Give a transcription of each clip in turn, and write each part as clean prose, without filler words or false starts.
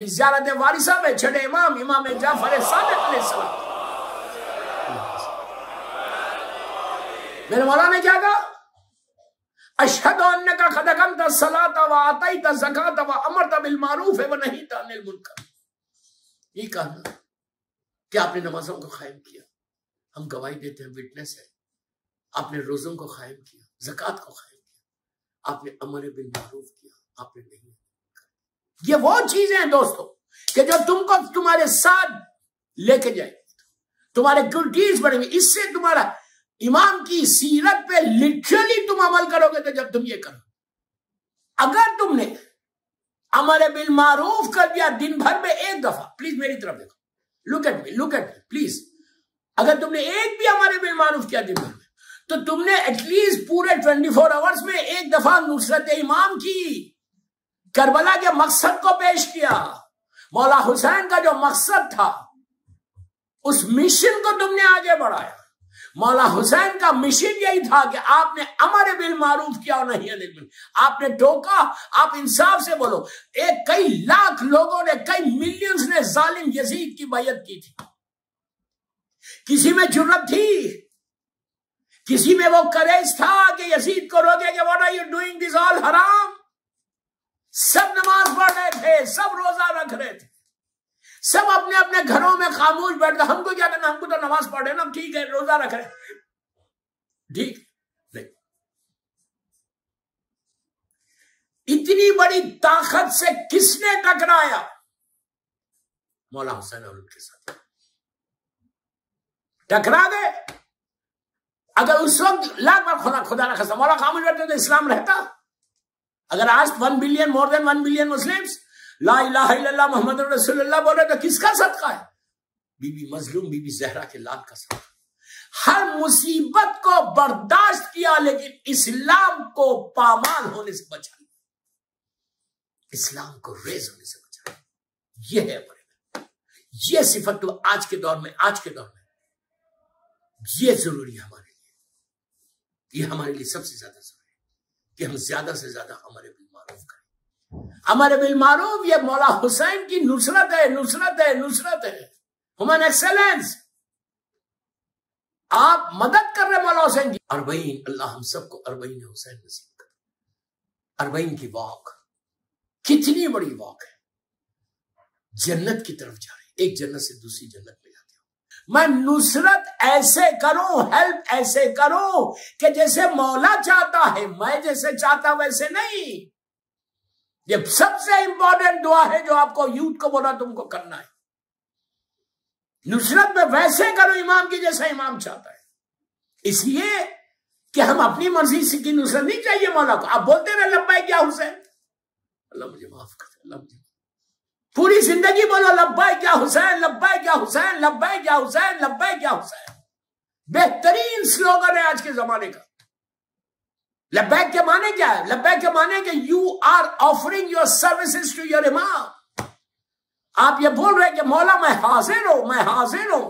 ज़ियारत वारिसा में छठे इमाम जाफर सादिक अलैहिस्सलाम। मेरे मौला ने क्या कहा? अशहदु अन्नका क़द अक़मत सलात व आतैत ज़कात व अमरत बिल मारूफ व नहीत अनिल मुनकर। ये कहा कि आपने नमाजों को कायम किया, हम गवाही देते हैं, विटनेस है। आपने रोजों को कायम किया, ज़कात को कायम किया, आपने अमर बिल मारूफ किया, आपने नहीं। ये वो चीजें हैं दोस्तों कि जो तुमको तुम्हारे साथ लेके जाएगी, तुम्हारे गुड डीड्स बढ़ेंगे। इससे तुम्हारा इमाम की सीरत पे लिटरली तुम अमल करोगे। तो जब तुम ये करो, अगर तुमने अमर बिल मारूफ कर दिया दिन भर में एक दफा, प्लीज मेरी तरफ देखो, लुक एट मी प्लीज। अगर तुमने एक भी अमर बिल मारूफ किया दिन भर में, तो तुमने एटलीस्ट पूरे 24 आवर्स में एक दफा नुसरत इमाम की, करबला के मकसद को पेश किया। मौला हुसैन का जो मकसद था, उस मिशन को तुमने आगे बढ़ाया। मौला हुसैन का मिशन यही था कि आपने अमर बिल मारूफ किया और नहीं अनिल मुनकर। आपने टोका, आप इंसाफ से बोलो। कई लाख लोगों ने, कई मिलियंस ने जालिम यजीद की बैयत की थी। किसी में जुर्रत थी, किसी में वो करेज था कि यजीद को रोके कि what are you doing, this all हराम। सब नमाज पढ़ रहे थे, सब रोजा रख रहे थे, सब अपने अपने घरों में खामोश बैठ गए। हमको क्या करना, हमको तो नमाज पढ़ रहे ना, ठीक है, रोजा रख रहे, ठीक नहीं। इतनी बड़ी ताकत से किसने टकराया? मौला हुसैन और उनके साथ टकरा गए। अगर उस वक्त लाख बार खुदा ना खासा मौला खामोश बैठते तो इस्लाम रहता। अगर आज 1 billion, more than 1 billion Muslims ला इलाहा इल्लल्लाह मुहम्मद रसूलुल्लाह बोल रहे तो किसका सदका है? बीबी मजलूम, बीबी ज़हरा के लाल का सदका। हर मुसीबत को बर्दाश्त किया, लेकिन इस्लाम को पामाल होने से बचा लिया, इस्लाम को रेज होने से बचा लिया। यह है हमारे, यह सिफत तो आज के दौर में यह जरूरी है हमारे लिए। यह हमारे लिए सबसे ज्यादा जरूरी कि हम ज्यादा से ज्यादा अमर बिल मारूफ करें। अमर बिल मारूफ ये मौला हुसैन की नुसरत है, नुसरत है, नुसरत है, ह्यूमन एक्सेलेंस। आप मदद कर रहे मौला हुसैन की। अरबईन, अल्लाह हम सबको अरबईन हुसैन नसीब करे। अरबईन की वॉक कितनी बड़ी वॉक है, जन्नत की तरफ जा रही, एक जन्नत से दूसरी जन्नत में जाते हो। मैं नुसरत ऐसे करूं, हेल्प ऐसे करूं कि जैसे मौला चाहता है, मैं जैसे चाहता वैसे नहीं। ये सबसे इंपॉर्टेंट दुआ है जो आपको यूथ को बोला तुमको करना है। नुसरत में वैसे करो इमाम की जैसा इमाम चाहता है। इसलिए कि हम अपनी मर्जी से की नुसरत नहीं चाहिए मौला को। आप बोलते रहे लब्बाइक या हुसैन, अल्लाह मुझे माफ कर, अल्लाह मुझे, पूरी जिंदगी बोलो लब्बाइक या हुसैन, लब्बाइक या हुसैन, लब्बाइक या हुसैन, लब्बाइक या हुसैन। बेहतरीन स्लोगन है आज के जमाने का। लब्बाइक के माने क्या है? लब्बाइक के माने कि you are offering your services to your imam. आप ये बोल रहे हैं कि मौला मैं हाजिर हूं, मैं हाजिर हूं,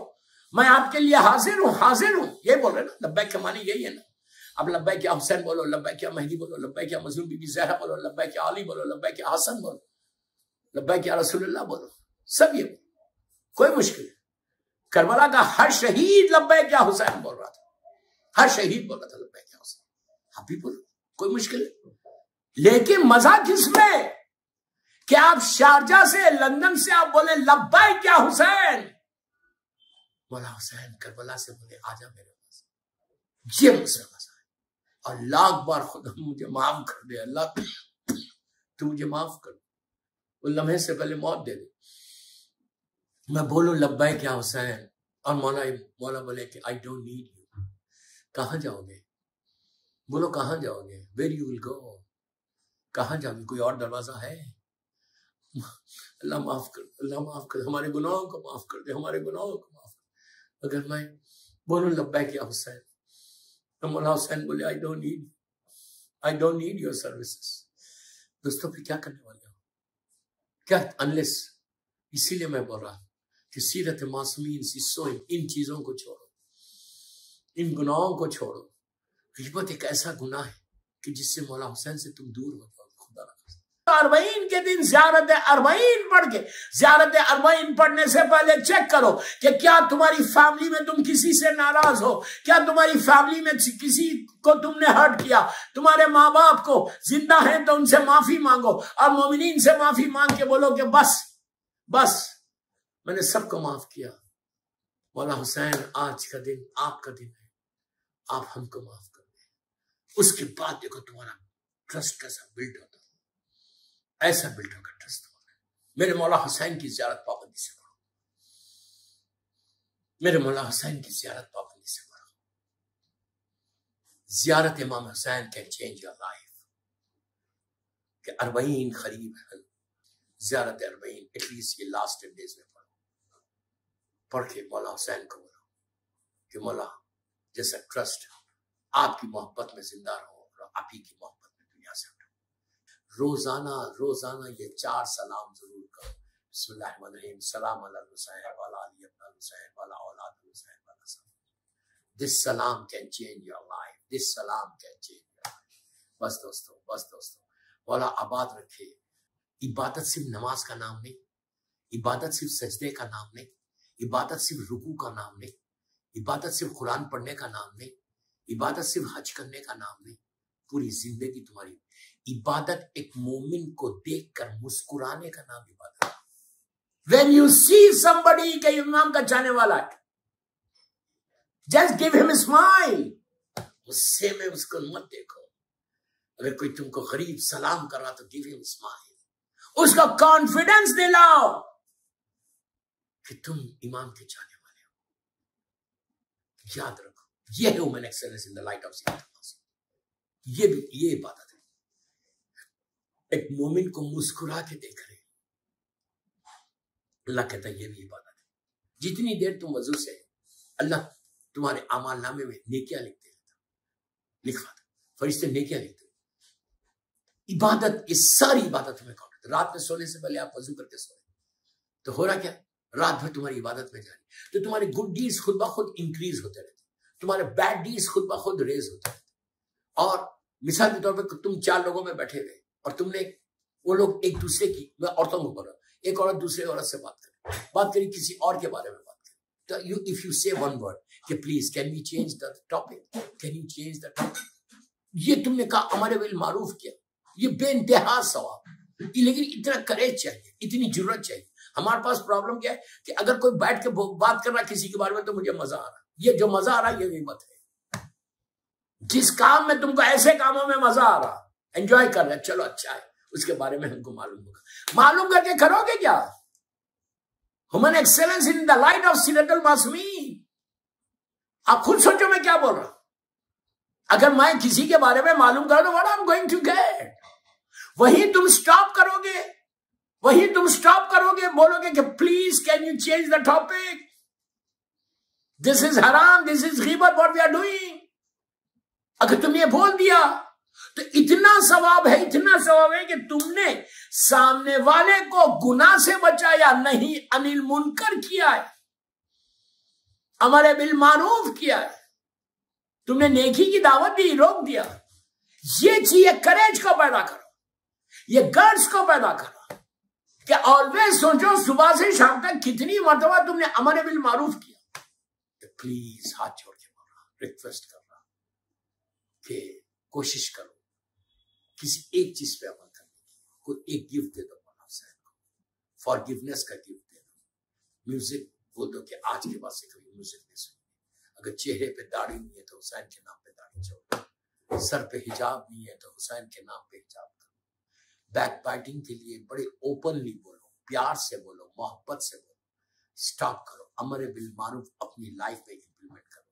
मैं आपके लिए हाजिर हूं, हाजिर हूं। ये बोल रहे ना, लब्बाइक के माने यही है ना। अब लब्बाइक या हुसैन बोलो, लब्बाइक या मेहदी बोलो, लब्बाइक या मजलूम बीबी ज़हरा बोलो, लब्बाइक या अली बोलो, लब्बाइक या हसन बोलो, लब्बाइक या रसूलुल्लाह बोलो, सब ये कोई मुश्किल है। करबला का हर शहीद लब्बाइक या हुसैन बोल रहा था, हर शहीद बोल रहा था लब्बाइक या हुसैन। आप भी बोलो, कोई मुश्किल है। लेकिन मजा किसमें कि आप शारजा से, लंदन से आप बोले लब्बाइक या हुसैन, मौला हुसैन करबला से बोले आजा मेरे पास। ये मुझसे मजा है। और लाख बार खुदा मुझे माफ कर दे, अल्लाह तू मुझे माफ कर, वो लम्हे से पहले मौत दे दे, मैं बोलूं लब्बाइक या हुसैन, और मौला बोले कि आई डोंट नीड यू। कहां जाओगे? बोलो कहां जाओगे? Where you will go? कहां जाओगे? कोई और दरवाजा है? अल्लाह माफ कर, अल्लाह माफ कर, हमारे गुनाहों को माफ कर दे, हमारे गुनाहों को माफ कर। अगर मैं बोलूं लब्बाइक या हुसैन, तो मौला हुसैन बोले I don't need your services. दोस्तों फिर क्या करने वाले हो? क्या अनलेस, इसीलिए मैं बोल रहा कि सीरत मासूमीन सिस्सों, इन चीजों को छोड़ो, इन गुनाहों को छोड़ो। ग़ीबत एक ऐसा गुनाह है कि जिससे मौला हुसैन से तुम दूर हो जाओ, खुदा ना करे। اربعین کے دن زیارت اربعین پڑھ کے، زیارت اربعین پڑھنے سے پہلے چیک کرو کہ کیا تمہاری فیملی میں تم کسی سے ناراض ہو، کیا تمہاری فیملی میں کسی کو تم نے ہرٹ کیا، تمہارے ماں باپ کو زندہ ہیں تو ان سے معافی مانگو، اور مومنین سے معافی مانگ کے بولو کہ بس میں نے سب کو معاف کیا، مولا حسین آج کا دن آپ کا دن ہے، آپ ہم کو معاف کر دیں۔ اس کے بعد دیکھو تمہارا ٹرسٹ کیسا بلڈ ہوتا ہے، ایسا بلڈ ہوگا ٹرسٹ ہوگا۔ میرے مولا حسین کی زیارت پابندی سے پڑھو، میرے مولا حسین کی زیارت پابندی سے پڑھو۔ زیارت امام حسین کین چینج یور لائف۔ کہ اربعین قریب ہے، زیارت اربعین ایٹ لیسٹ یہ لاسٹ 10 days میں پڑھو، پڑھ کے مولا حسین کو بولو کہ مولا جیسا ٹرسٹ آپ کی محبت میں زندہ رہو اور آپ ہی کی محبت میں دنیا سے اٹھو۔ روزانہ یہ 4 سلام ضرور کرو۔ بسم اللہ الرحمن الرحیم، سلام علی الحسین وعلی علی ابن الحسین وعلی اولاد الحسین وعلی سلام۔ This salam can change your life. This salam can change your life. بس دوستو مولا آباد رکھے۔ عبادت صرف نماز کا نام نہیں، عبادت صرف سجدے کا نام نہیں، عبادت صرف رکوع کا نام نہیں، عبادت صرف قرآن پڑھنے کا نام نہیں، عبادت صرف حج کرنے کا نام نہیں، پوری زندگی تمہاری عبادت ایک مومن کو دیکھ کر مسکرانے کا نام عبادت ہے۔ When you see somebody کہ امام کا چاہنے والا ہے، just give him a smile۔ غصے میں اس کو مت دیکھو، اگر کوئی تم کو غریب سلام کر رہا تو give him a smile، اس کا کانفیڈنس دلاؤ کہ تم امام کے چاہنے والے ہو۔ یاد رکھو یہ ہے human excellence in the light of سیرت النبی۔ یہ عبادت ہے، ایک مومن کو مسکرا کے دیکھ رہے، اللہ کہتا ہے یہ بھی عبادت ہے۔ جتنی دیر تم وضو سے، اللہ تمہارے اعمال نامے میں نیکیاں لکھتے رہتا، لکھواتا، فرشتے نیکیاں لکھتے۔ عبادت، یہ ساری عبادت ہمیں کاؤنٹ ہے۔ رات میں سونے سے پہلے آپ وضو کر کے سوئے تو ہو رہا کیا؟ رات بھر تمہاری عبادت میں جاری، تو تمہارے گڈ ڈیز خود بخود انکریز ہوتے رہتے، تمہارے بیڈ ڈیز خود بخود ریز ہوتے رہتے۔ اور مثال کے طور پہ تم 4 لوگوں میں بیٹھے ہوئے اور تم نے، وہ لوگ ایک دوسرے کی، میں عورتوں کو بول رہا ہوں، ایک عورت دوسرے عورت سے بات کری کسی اور کے بارے میں بات کری، تو if you say one word کہ please can we change the topic, can you change the topic, یہ تم نے کہا امر بالمعروف کیا، یہ بے انتہا ثواب، لیکن اتنا کریج چاہیے، اتنی جرت چاہیے۔ ہمارے پاس پرابلم کیا ہے کہ اگر کوئی بیٹھ کے بات کر رہا کسی کے بارے میں تو مجھے مزہ آ رہا، یہ جو مزہ آ رہا یہ غیبت ہے۔ جس کام میں تم کو ایسے کاموں میں مزہ آ رہا، انجوائے کر رہے، چلو اچھا ہے، اس کے بارے میں ہم کو معلوم ہوگا، معلوم کر کے کرو گے کیا؟ Human excellence in the light of سیرت المعصومین۔ آپ خود سوچو میں کیا بول رہا ہوں۔ اگر میں کسی کے بارے میں معلوم کروں تو what I'm going to get، وہیں تم سٹاپ کرو گے، وہیں تم سٹاپ کرو گے، بولو گے کہ please can you change the topic, this is حرام، دس از غیبت what we are doing۔ اگر تم یہ بول دیا تو اتنا ثواب ہے، اتنا ثواب ہے کہ تم نے سامنے والے کو گناہ سے بچایا نہیں، انل منکر کیا ہے، امر بالمعروف کیا ہے، تم نے نیکی کی دعوت دی، روک دیا۔ یہ چیز کریج کو پیدا کرو، یہ گرڈس کو پیدا کرو کہ آلویز سوچو صبح سے شام تک کتنی مرتبہ تم نے امر بالمعروف کیا۔ پلیز ہاتھ جوڑ کے بول رہا، ریکویسٹ کر رہا کہ کوشش کرو کسی ایک چیز پہ عمل کرنے کی، کوئی ایک گفٹ دے دو مولا حسین کو، فارگیونیس کا گفٹ دے دو، میوزک بول دو کہ آج کے بعد سے کبھی میوزک نہیں سنیں، اگر چہرے پہ داڑھی نہیں ہے تو حسین کے نام پہ داڑھی چھوڑو، سر پہ حجاب نہیں ہے تو حسین کے نام پہ حجاب کرو، بیک بائٹنگ کے لیے بڑے اوپنلی بولو، پیار سے بولو، محبت سے بولو، سٹاپ کرو، امر بالمعروف اپنی لائف میں امپلیمنٹ کرو۔